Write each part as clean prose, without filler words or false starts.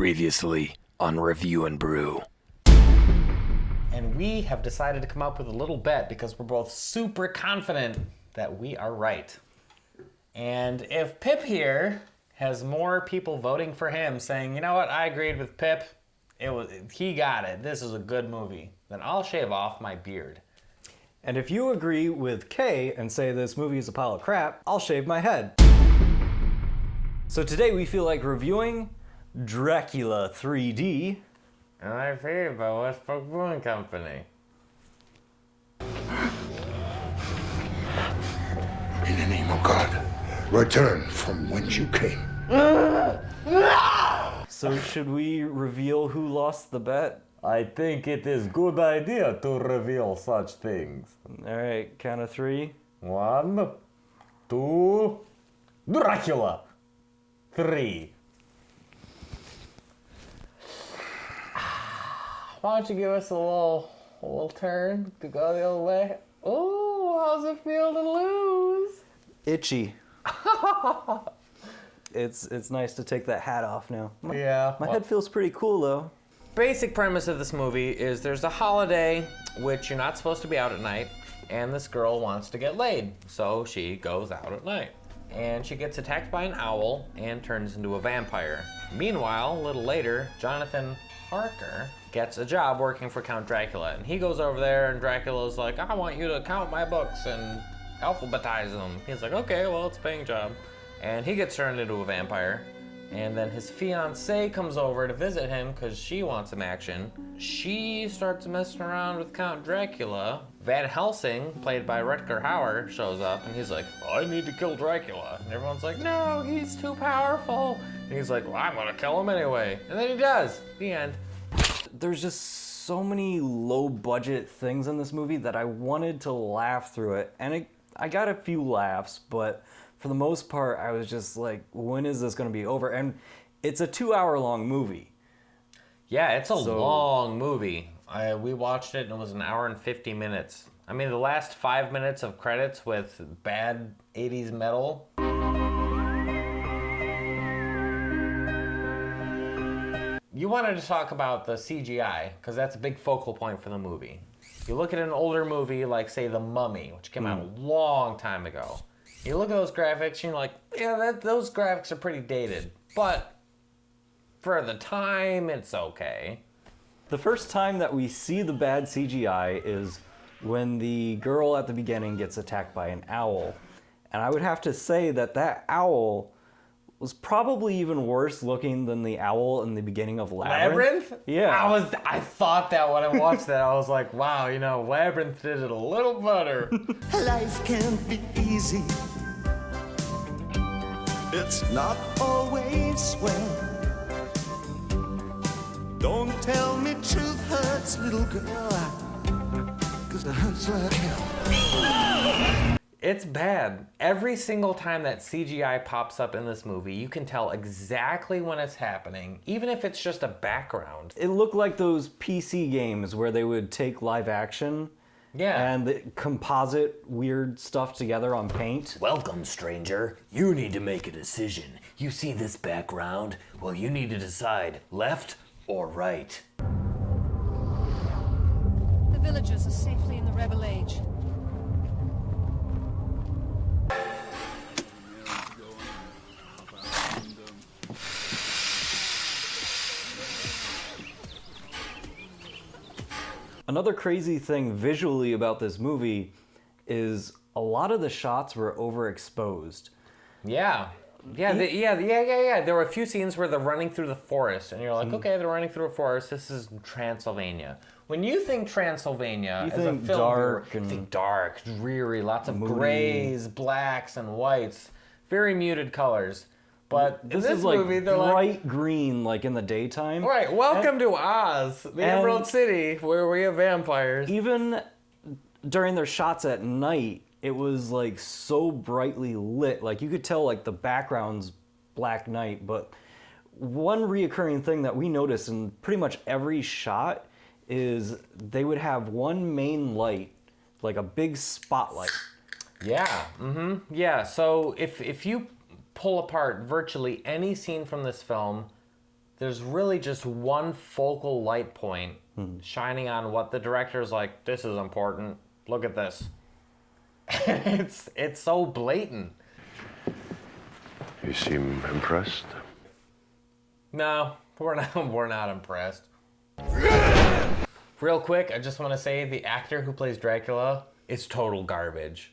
Previously on Review and Brew. And we have decided to come up with a little bet because we're both super confident that we are right. And if Pip here has more people voting for him saying, you know what, I agreed with Pip, he got it, this is a good movie, then I'll shave off my beard. And if you agree with Kay and say this movie is a pile of crap, I'll shave my head. So today we feel like reviewing Dracula 3D. And I figured by Westbrook Brewing Company. In the name of God, return from whence you came. So should we reveal who lost the bet? I think it is good idea to reveal such things. All right, count of three. 1, 2, Dracula. 3. Why don't you give us a little turn to go the other way? Oh, how's it feel to lose? Itchy. It's nice to take that hat off now. My head feels pretty cool though. Basic premise of this movie is there's a holiday which you're not supposed to be out at night, and this girl wants to get laid, so she goes out at night. And she gets attacked by an owl and turns into a vampire. Meanwhile, a little later, Jonathan Harker gets a job working for Count Dracula, and he goes over there and Dracula's like, I want you to count my books and alphabetize them. He's like, okay, well, it's a paying job. And he gets turned into a vampire. And then his fiancée comes over to visit him because she wants some action. She starts messing around with Count Dracula. Van Helsing, played by Rutger Hauer, shows up and he's like, I need to kill Dracula. And everyone's like, no, he's too powerful. And he's like, well, I'm gonna kill him anyway. And then he does. The end. There's just so many low budget things in this movie that I wanted to laugh through it. And I got a few laughs, but for the most part, I was just like, when is this going to be over? And it's a 2-hour-long movie. Yeah, it's a long movie. We watched it and it was an hour and 50 minutes. I mean, the last 5 minutes of credits with bad 80s metal. You wanted to talk about the CGI, because that's a big focal point for the movie. You look at an older movie like, say, The Mummy, which came out a long time ago. You look at those graphics and you're like, yeah, those graphics are pretty dated. But for the time, it's okay. The first time that we see the bad CGI is when the girl at the beginning gets attacked by an owl. And I would have to say that that owl was probably even worse looking than the owl in the beginning of Labyrinth. Yeah. I thought that when I watched that. I was like, wow, Labyrinth did it a little better. Life can't be easy. It's not always swell. Don't tell me truth hurts, little girl, 'cause it hurts like hell. It's bad. Every single time that CGI pops up in this movie, you can tell exactly when it's happening, even if it's just a background. It looked like those PC games where they would take live action and composite weird stuff together on paint. Welcome, stranger. You need to make a decision. You see this background? Well, you need to decide left or right. The villagers are safely in the Rebel Age. Another crazy thing visually about this movie is a lot of the shots were overexposed. Yeah. There were a few scenes where they're running through the forest, and you're like, okay, they're running through a forest. This is Transylvania. When you think Transylvania as a film, you think dark, dreary, lots of grays, blacks, and whites, very muted colors. But this in this is like movie, they're bright green, like in the daytime. Right, welcome to Oz, the Emerald City, where we have vampires. Even during their shots at night, it was like so brightly lit. Like you could tell like the background's black night. But one reoccurring thing that we noticed in pretty much every shot is they would have one main light, like a big spotlight. Yeah, yeah, so if you pull apart virtually any scene from this film, there's really just one focal light point shining on what the director's like, this is important. Look at this. It's so blatant. You seem impressed. No, we're not impressed. Real quick, I just want to say the actor who plays Dracula is total garbage.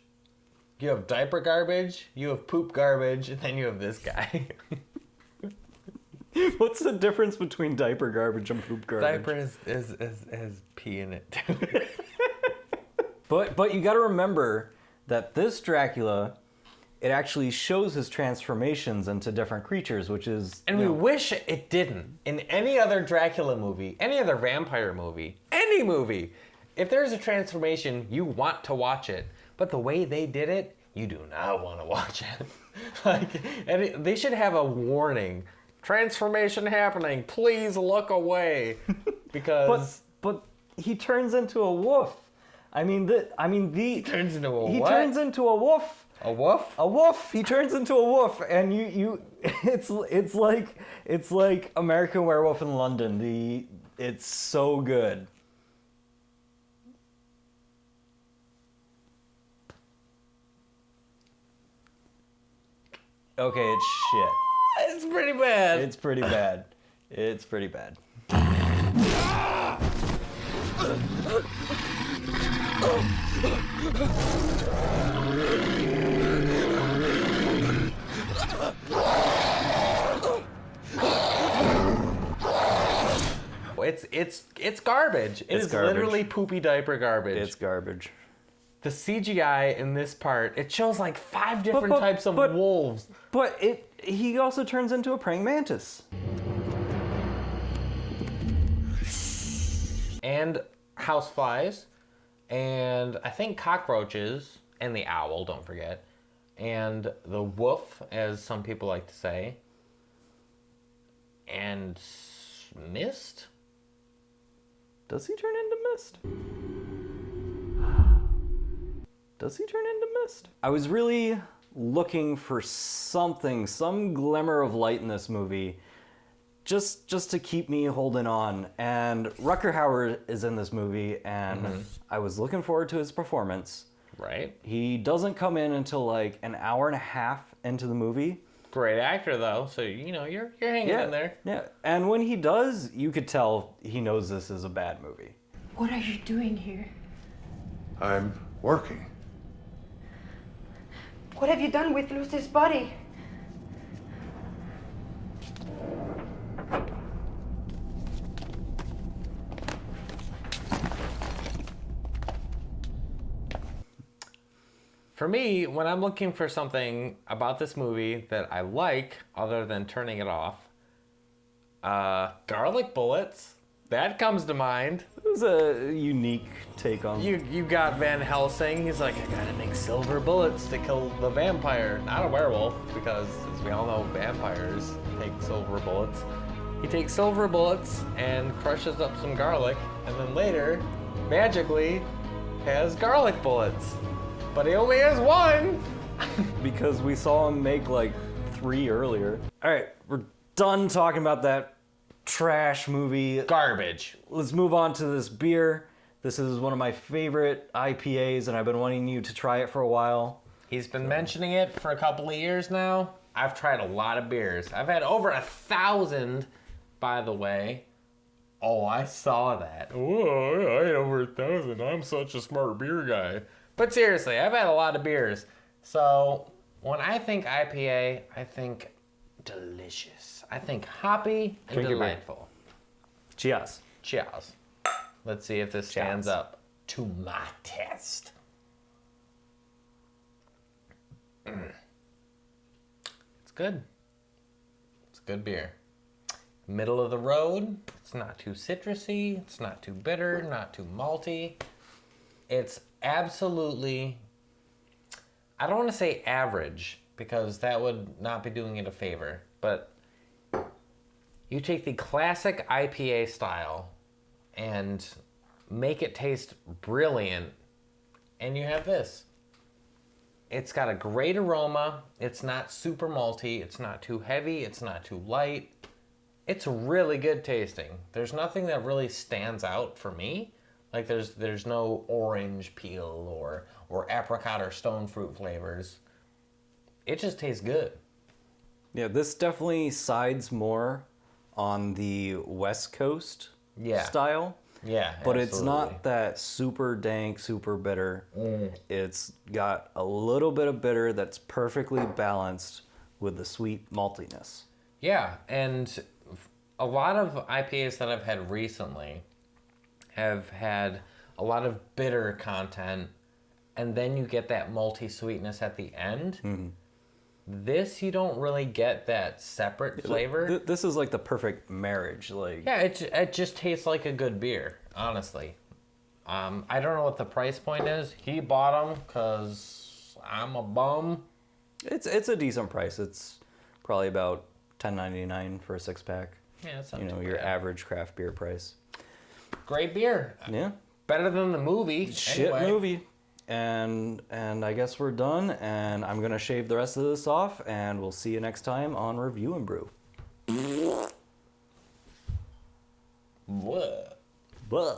You have diaper garbage, you have poop garbage, and then you have this guy. What's the difference between diaper garbage and poop garbage? Diaper has pee in it too. But you got to remember that this Dracula, it actually shows his transformations into different creatures, which is... And we wish it didn't. In any other Dracula movie, any other vampire movie, any movie, if there's a transformation, you want to watch it. But the way they did it, you do not want to watch it. They should have a warning. Transformation happening. Please look away. Because... But he turns into a wolf. He turns into a He what? turns into a wolf. A wolf? A wolf. He turns into a wolf, and it's like American Werewolf in London. It's so good. Okay, it's shit. It's pretty bad. It's pretty bad. It's pretty bad. It's garbage. It's garbage. Literally poopy diaper garbage. It's garbage. The CGI in this part, it shows like 5 different types of wolves. But he also turns into a praying mantis. And houseflies, and I think cockroaches, and the owl, don't forget, and the wolf, as some people like to say, and mist? Does he turn into mist? Does he turn into mist? I was really looking for something, some glimmer of light in this movie, just to keep me holding on. And Rutger Hauer is in this movie, and I was looking forward to his performance. Right. He doesn't come in until like an hour and a half into the movie. Great actor, though, so, you're hanging in there. Yeah, and when he does, you could tell he knows this is a bad movie. What are you doing here? I'm working. What have you done with Lucy's body? For me, when I'm looking for something about this movie that I like, other than turning it off, garlic bullets, that comes to mind. It was a unique take on... You got Van Helsing, he's like, I gotta make silver bullets to kill the vampire, not a werewolf, because as we all know, vampires take silver bullets. He takes silver bullets and crushes up some garlic, and then later, magically, has garlic bullets. But he only has 1! Because we saw him make like 3 earlier. All right, we're done talking about that trash movie. Garbage. Let's move on to this beer. This is one of my favorite IPAs, and I've been wanting you to try it for a while. He's been mentioning it for a couple of years now. I've tried a lot of beers. I've had over 1,000, by the way. Oh, I saw that. Oh, I had over 1,000. I'm such a smart beer guy. But seriously, I've had a lot of beers. So when I think IPA, I think delicious. I think hoppy and Drink your beer. delightful. Cheers. Cheers. Let's see if this stands up to my test. It's good. It's good beer. Middle of the road. It's not too citrusy. It's not too bitter. Not too malty. It's absolutely, I don't want to say average, because that would not be doing it a favor, but you take the classic IPA style and make it taste brilliant, and you have this. It's got a great aroma. It's not super malty. It's not too heavy. It's not too light. It's really good tasting. There's nothing that really stands out for me. Like there's no orange peel or apricot or stone fruit flavors. It just tastes good. Yeah, this definitely sides more on the West Coast style. Yeah, But it's absolutely. not that super dank, super bitter. It's got a little bit of bitter that's perfectly balanced with the sweet maltiness. Yeah, and a lot of IPAs that I've had recently have had a lot of bitter content, and then you get that malty sweetness at the end. This, you don't really get that separate flavor. This is like the perfect marriage. Like, Yeah, it just tastes like a good beer, honestly. I don't know what the price point is. He bought them because I'm a bum. it's a decent price. It's probably about $10.99 for a 6-pack. Yeah, that's not You know, too your bad. average craft beer price. Great beer. Yeah. Better than the movie. Shit anyway. movie. And I guess we're done, and I'm gonna shave the rest of this off, and we'll see you next time on Review and Brew. What? Buh.